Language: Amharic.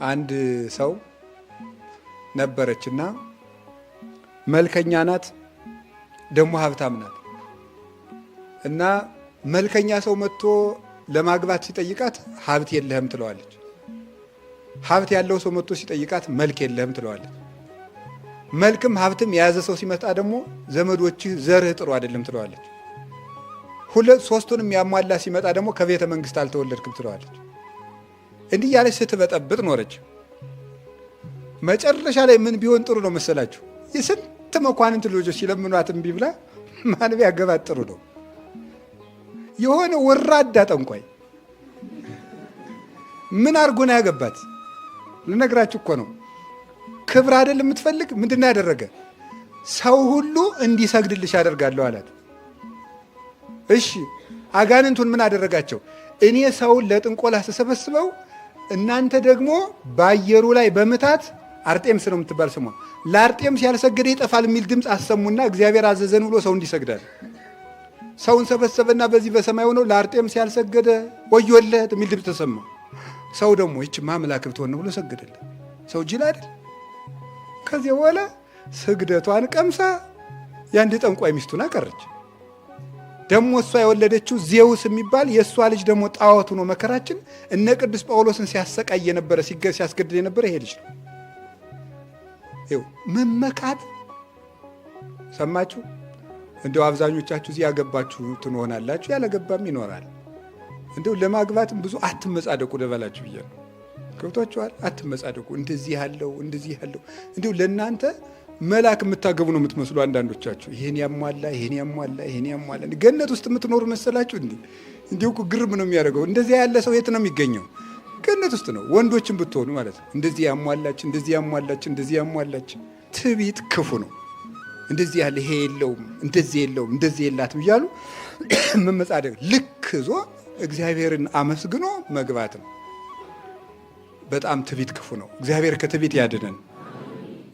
አንድ ሰው ነበረችና መልከኛ ናት፣ ደሞ ሀብታም ናት። እና መልከኛ ሰው መጥቶ ለማግባት ሲጠይቃት ሀብት የለህም ትለዋለች። ሀብት ያለው ሰው መጥቶ ሲጠይቃት መልክ የለህም ትለዋለች። መልክም ሀብትም የያዘ ሰው ሲመጣ ደግሞ ዘመዶችህ ዘርህ ጥሩ አይደለም ትለዋለች። ሶስቱንም ያሟላ ሲመጣ ደግሞ ከቤተ መንግስት አልተወለድክም ትለዋለች። እንዲህ ያለች ስትበጠብጥ ኖረች። መጨረሻ ላይ ምን ቢሆን ጥሩ ነው መሰላችሁ? የስንት መኳንንት ልጆች ሲለምኗት እምቢ ብላ ማን ቢያገባት ጥሩ ነው? የሆነ ወራዳ ጠንቋይ ምን አድርጎ ነው ያገባት? ልነግራችሁ እኮ ነው። ክብር አይደል የምትፈልግ? ምንድነው ያደረገ? ሰው ሁሉ እንዲሰግድልሽ አደርጋለሁ አላት። እሺ አጋንንቱን ምን አደረጋቸው? እኔ ሰውን ለጥንቆላ ተሰበስበው እናንተ ደግሞ በአየሩ ላይ በምታት አርጤምስ ነው የምትባል ስሟ፣ ለአርጤምስ ያልሰገደ ይጠፋል የሚል ድምፅ አሰሙና እግዚአብሔር አዘዘን ብሎ ሰው እንዲሰግዳል። ሰውን ሰበሰበና በዚህ በሰማይ ሆነው ለአርጤምስ ያልሰገደ ወዮለት የሚል ድምፅ ተሰማ። ሰው ደግሞ ይች ማምላክ ብትሆን ነው ብሎ ሰገደለት። ሰው ጅል አይደል? ከዚህ በኋላ ስግደቷን ቀምሳ የአንድ ጠንቋይ ሚስቱን አቀረች። ደግሞ እሷ የወለደችው ዜውስ የሚባል የእሷ ልጅ ደግሞ ጣዖት ሆኖ መከራችን እነ ቅዱስ ጳውሎስን ሲያሰቃይ የነበረ ሲያስገድል የነበረ ይሄ ልጅ ነው። መመካት ሰማችሁ? እንደው አብዛኞቻችሁ እዚህ ያገባችሁ ትሆናላችሁ፣ ያለገባም ይኖራል። እንደው ለማግባትም ብዙ አትመጻደቁ ልበላችሁ ብዬ ነው። ገብቷችኋል? አትመጻደቁ። እንደዚህ ያለው እንደው ለእናንተ መላክ የምታገቡ ነው የምትመስሉ አንዳንዶቻችሁ። ይሄን ያሟላ ይሄን ያሟላ ይሄን ያሟላ ገነት ውስጥ የምትኖሩ መሰላችሁ? እንዲሁ እኮ ግርም ነው የሚያደርገው። እንደዚህ ያለ ሰው የት ነው የሚገኘው? ገነት ውስጥ ነው። ወንዶችን ብትሆኑ ማለት ነው። እንደዚህ ያሟላች እንደዚህ ያሟላች እንደዚህ ያሟላች። ትዕቢት ክፉ ነው። እንደዚህ ያለ ይሄ የለውም እንደዚህ የለውም እንደዚህ የላትም እያሉ መመጻደቅ ልክ ዞ እግዚአብሔርን አመስግኖ መግባት ነው። በጣም ትዕቢት ክፉ ነው። እግዚአብሔር ከትዕቢት ያድነን።